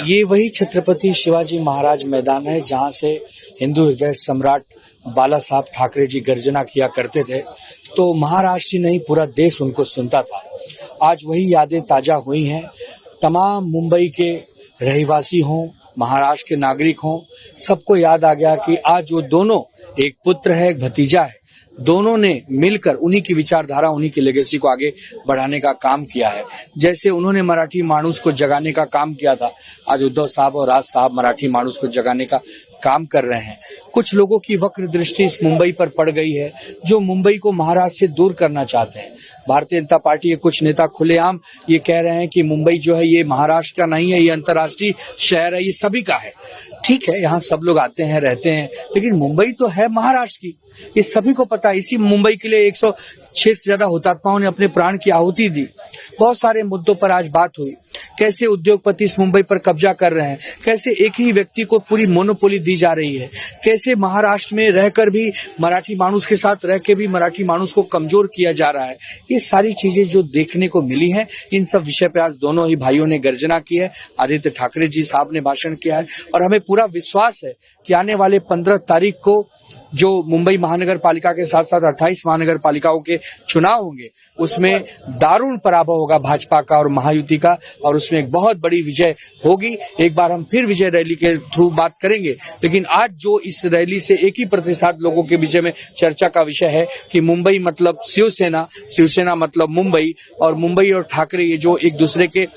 ये वही छत्रपति शिवाजी महाराज मैदान है जहां से हिंदू हृदय सम्राट बाला साहब ठाकरे जी गर्जना किया करते थे। तो महाराष्ट्र ही नहीं पूरा देश उनको सुनता था। आज वही यादें ताजा हुई हैं। तमाम मुंबई के रहवासी हों, महाराष्ट्र के नागरिक हों, सबको याद आ गया कि आज वो दोनों, एक पुत्र है एक भतीजा है, दोनों ने मिलकर उन्हीं की विचारधारा, उन्हीं की लेगेसी को आगे बढ़ाने का काम किया है। जैसे उन्होंने मराठी मानुस को जगाने का काम किया था, आज उद्धव साहब और राज साहब मराठी मानुस को जगाने का काम कर रहे हैं। कुछ लोगों की वक्र दृष्टि इस मुंबई पर पड़ गई है, जो मुंबई को महाराष्ट्र से दूर करना चाहते हैं। भारतीय जनता पार्टी के कुछ नेता खुलेआम ये कह रहे हैं कि मुंबई जो है ये महाराष्ट्र का नहीं है, ये अंतर्राष्ट्रीय शहर है, ये सभी का है। ठीक है, यहाँ सब लोग आते हैं रहते हैं, लेकिन मुंबई तो है महाराष्ट्र की, ये सभी को पता है। इसी मुंबई के लिए 106 से ज्यादा हुतात्माओं ने अपने प्राण की आहुति दी। बहुत सारे मुद्दों पर आज बात हुई। कैसे उद्योगपति इस मुंबई पर कब्जा कर रहे हैं, कैसे एक ही व्यक्ति को पूरी मोनोपोली दी जा रही है, कैसे महाराष्ट्र में रहकर भी मराठी मानुस के साथ रह के भी मराठी मानुस को कमजोर किया जा रहा है। ये सारी चीजें जो देखने को मिली हैं, इन सब विषय पे आज दोनों ही भाइयों ने गर्जना की है। आदित्य ठाकरे जी साहब ने भाषण किया है और हमें पूरा विश्वास है कि आने वाले 15 तारीख को जो मुंबई महानगर पालिका के साथ साथ 28 महानगर पालिकाओं के चुनाव होंगे, उसमें दारुण पराभव होगा भाजपा का और महायुति का, और उसमें एक बहुत बड़ी विजय होगी। एक बार हम फिर विजय रैली के थ्रू बात करेंगे, लेकिन आज जो इस रैली से एक ही प्रतिशत लोगों के विषय में चर्चा का विषय है कि मुंबई मतलब शिवसेना, शिवसेना मतलब मुंबई, और मुंबई और ठाकरे ये जो एक दूसरे के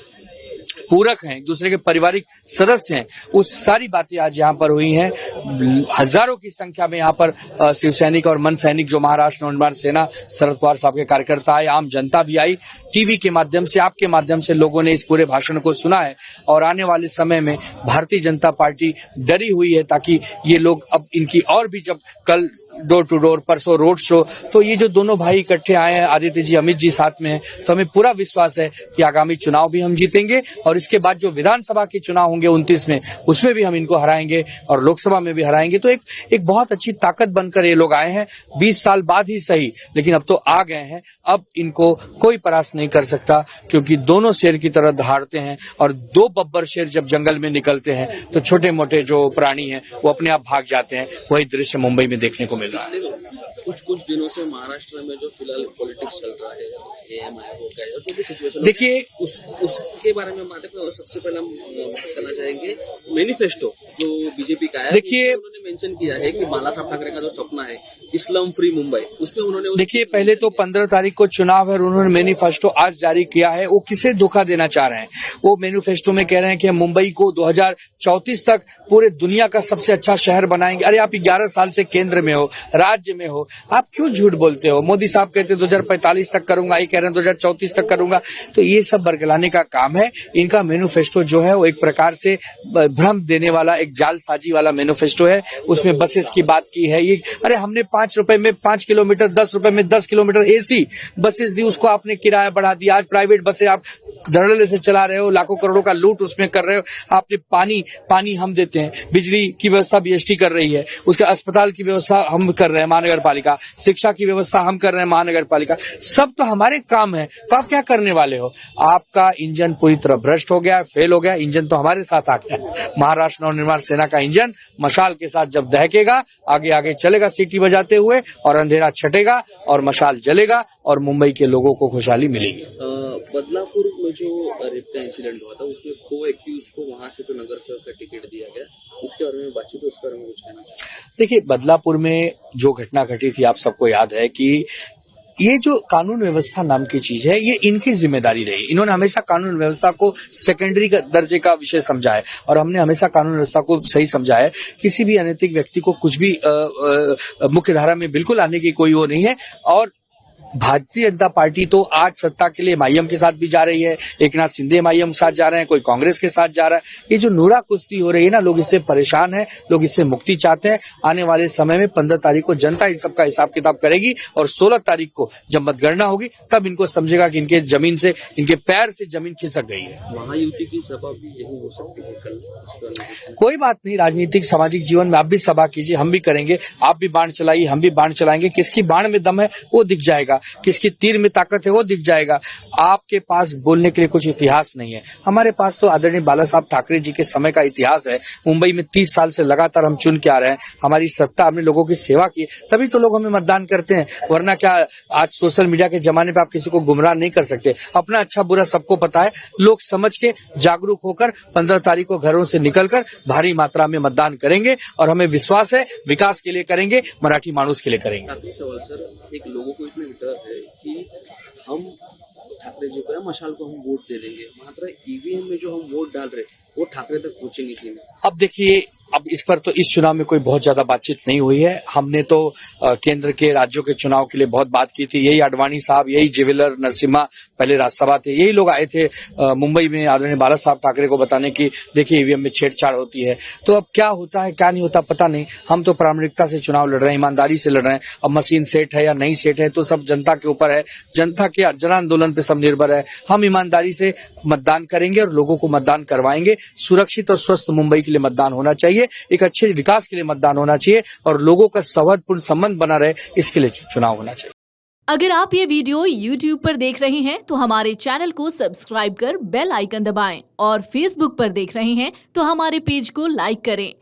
पूरक हैं, एक दूसरे के पारिवारिक सदस्य हैं, उस सारी बातें आज यहाँ पर हुई हैं। हजारों की संख्या में यहाँ पर शिव सैनिक और मन सैनिक जो महाराष्ट्र नवनिर्माण सेना शरद पवार साहब के कार्यकर्ता आए, आम जनता भी आई। टीवी के माध्यम से, आपके माध्यम से लोगों ने इस पूरे भाषण को सुना है और आने वाले समय में भारतीय जनता पार्टी डरी हुई है ताकि ये लोग अब इनकी और भी, जब कल डोर टू डोर, परसों रोड शो, तो ये जो दोनों भाई इकट्ठे आए हैं, आदित्य जी अमित जी साथ में हैं, तो हमें पूरा विश्वास है कि आगामी चुनाव भी हम जीतेंगे और इसके बाद जो विधानसभा के चुनाव होंगे 29 में, उसमें भी हम इनको हराएंगे और लोकसभा में भी हराएंगे। तो एक बहुत अच्छी ताकत बनकर ये लोग आए हैं, 20 साल बाद ही सही, लेकिन अब तो आ गए हैं। अब इनको कोई परास्त नहीं कर सकता, क्योंकि दोनों शेर की तरह दहाड़ते हैं और दो बब्बर शेर जब जंगल में निकलते हैं तो छोटे मोटे जो प्राणी हैं वो अपने आप भाग जाते हैं। वही दृश्य मुंबई में देखने को मिल रहा है। कुछ दिनों से महाराष्ट्र में जो फिलहाल पॉलिटिक्स चल रहा है, AMI हो गया, जो भी सिचुएशन, देखिए उसके बारे में बात है। सबसे पहले हम बात करना चाहेंगे मैनिफेस्टो जो बीजेपी का है। देखिए, उन्होंने मेंशन किया है कि बाला साहब ठाकरे का जो सपना है इस्लाम फ्री मुंबई, उसमें उन्होंने, देखिए पहले तो 15 तारीख को चुनाव है और उन्होंने मैनिफेस्टो आज जारी किया है। वो किसे धोखा देना चाह रहे हैं? वो मैनिफेस्टो में कह रहे हैं कि हम मुंबई को 2034 तक पूरे दुनिया का सबसे अच्छा शहर बनाएंगे। अरे आप 11 साल से केंद्र में हो, राज्य में हो, आप क्यों झूठ बोलते हो? मोदी साहब कहते 2045 तक करूंगा, ये कह रहे हैं 2034 तक करूंगा। तो ये सब बरगलाने का काम है। इनका मैनिफेस्टो जो है वो एक प्रकार से भ्रम देने वाला, एक जालसाजी वाला मैनिफेस्टो है। उसमें बसेस की बात की है। ये अरे हमने 5 रुपए में 5 किलोमीटर, 10 रुपए में 10 किलोमीटर एसी बसेस दी, उसको आपने किराया बढ़ा दिया। आज प्राइवेट बसें आप धड़ल्ले से चला रहे हो, लाखों करोड़ों का लूट उसमें कर रहे हो। आपने पानी हम देते हैं, बिजली की व्यवस्था BST कर रही है, उसके अस्पताल की व्यवस्था हम कर रहे हैं महानगर पालिका, शिक्षा की व्यवस्था हम कर रहे हैं महानगर पालिका, सब तो हमारे काम है। तो आप क्या करने वाले हो? आपका इंजन पूरी तरह भ्रष्ट हो गया, फेल हो गया। इंजन तो हमारे साथ आ गया, महाराष्ट्र नवनिर्माण सेना का इंजन मशाल के साथ जब दहकेगा, आगे आगे चलेगा सीटी बजाते हुए, और अंधेरा छटेगा और मशाल जलेगा और मुंबई के लोगों को खुशहाली मिलेगी। बदलापुर में जो रेप का इंसिडेंट हुआ था, उसमें को एक्यूज को वहां से तो नगर सेवक का टिकट दिया गया, उसके बारे में बातचीत, उसके बारे में कुछ कहना? देखिए, बदलापुर में जो घटना घटी थी, आप सबको याद है कि ये जो कानून व्यवस्था नाम की चीज है, ये इनकी जिम्मेदारी रही। इन्होंने हमेशा कानून व्यवस्था को सेकेंडरी दर्जे का विषय समझा है और हमने हमेशा कानून व्यवस्था को सही समझा है। किसी भी अनैतिक व्यक्ति को कुछ भी मुख्य धारा में बिल्कुल आने की कोई वो नहीं है। और भारतीय जनता पार्टी तो आज सत्ता के लिए MIM के साथ भी जा रही है, एकनाथ शिंदे MIM के साथ जा रहे हैं, कोई कांग्रेस के साथ जा रहा है। ये जो नूरा कुश्ती हो रही है ना, लोग इससे परेशान हैं, लोग इससे मुक्ति चाहते हैं। आने वाले समय में 15 तारीख को जनता इन सबका हिसाब किताब करेगी और 16 तारीख को जब मतगणना होगी तब इनको समझेगा कि इनके जमीन से, इनके पैर से जमीन खिसक गई है। महायुति की सभा भी यही हो सकती है कल? कोई बात नहीं, राजनीतिक सामाजिक जीवन में आप भी सभा कीजिए, हम भी करेंगे। आप भी बाण चलाइए, हम भी बाण चलाएंगे। किसकी बाण में दम है वो दिख जाएगा। किसकी तीर में ताकत है वो दिख जाएगा। आपके पास बोलने के लिए कुछ इतिहास नहीं है, हमारे पास तो आदरणीय बाला साहब ठाकरे जी के समय का इतिहास है। मुंबई में 30 साल से लगातार हम चुन के आ रहे हैं, हमारी सत्ता, हमने लोगों की सेवा की, तभी तो लोग हमें मतदान करते हैं। वरना क्या आज सोशल मीडिया के जमाने पे आप किसी को गुमराह नहीं कर सकते। अपना अच्छा बुरा सबको पता है, लोग समझ के जागरूक होकर 15 तारीख को घरों से निकलकर भारी मात्रा में मतदान करेंगे और हमें विश्वास है विकास के लिए करेंगे, मराठी मानुस के लिए करेंगे। आखिरी सवाल सर, एक लोगों को इतना डर है कि हम ठाकरे जी को या मशाल को हम वोट दे देंगे, मात्र ईवीएम में जो हम वोट डाल रहे वो ठाकरे तक पहुंचेंगे कि नहीं? अब देखिए, अब इस पर तो इस चुनाव में कोई बहुत ज्यादा बातचीत नहीं हुई है। हमने तो केंद्र के राज्यों के चुनाव के लिए बहुत बात की थी। यही आडवाणी साहब, यही जेविलर नरसिम्हा पहले राज्यसभा थे, यही लोग आए थे मुंबई में आदरणीय बाला साहब ठाकरे को बताने की देखिए ईवीएम में छेड़छाड़ होती है। तो अब क्या होता है क्या नहीं होता पता नहीं। हम तो प्रामाणिकता से चुनाव लड़ रहे हैं, ईमानदारी से लड़ रहे हैं। अब मशीन सेट है या नहीं सेट है तो सब जनता के ऊपर है, जनता के जन आंदोलन पे सब निर्भर है। हम ईमानदारी से मतदान करेंगे और लोगों को मतदान करवाएंगे। सुरक्षित और स्वस्थ मुंबई के लिए मतदान होना चाहिए, एक अच्छे विकास के लिए मतदान होना चाहिए और लोगों का सौहार्दपूर्ण संबंध बना रहे, इसके लिए चुनाव होना चाहिए। अगर आप ये वीडियो YouTube पर देख रहे हैं तो हमारे चैनल को सब्सक्राइब कर बेल आइकन दबाएं और Facebook पर देख रहे हैं तो हमारे पेज को लाइक करें।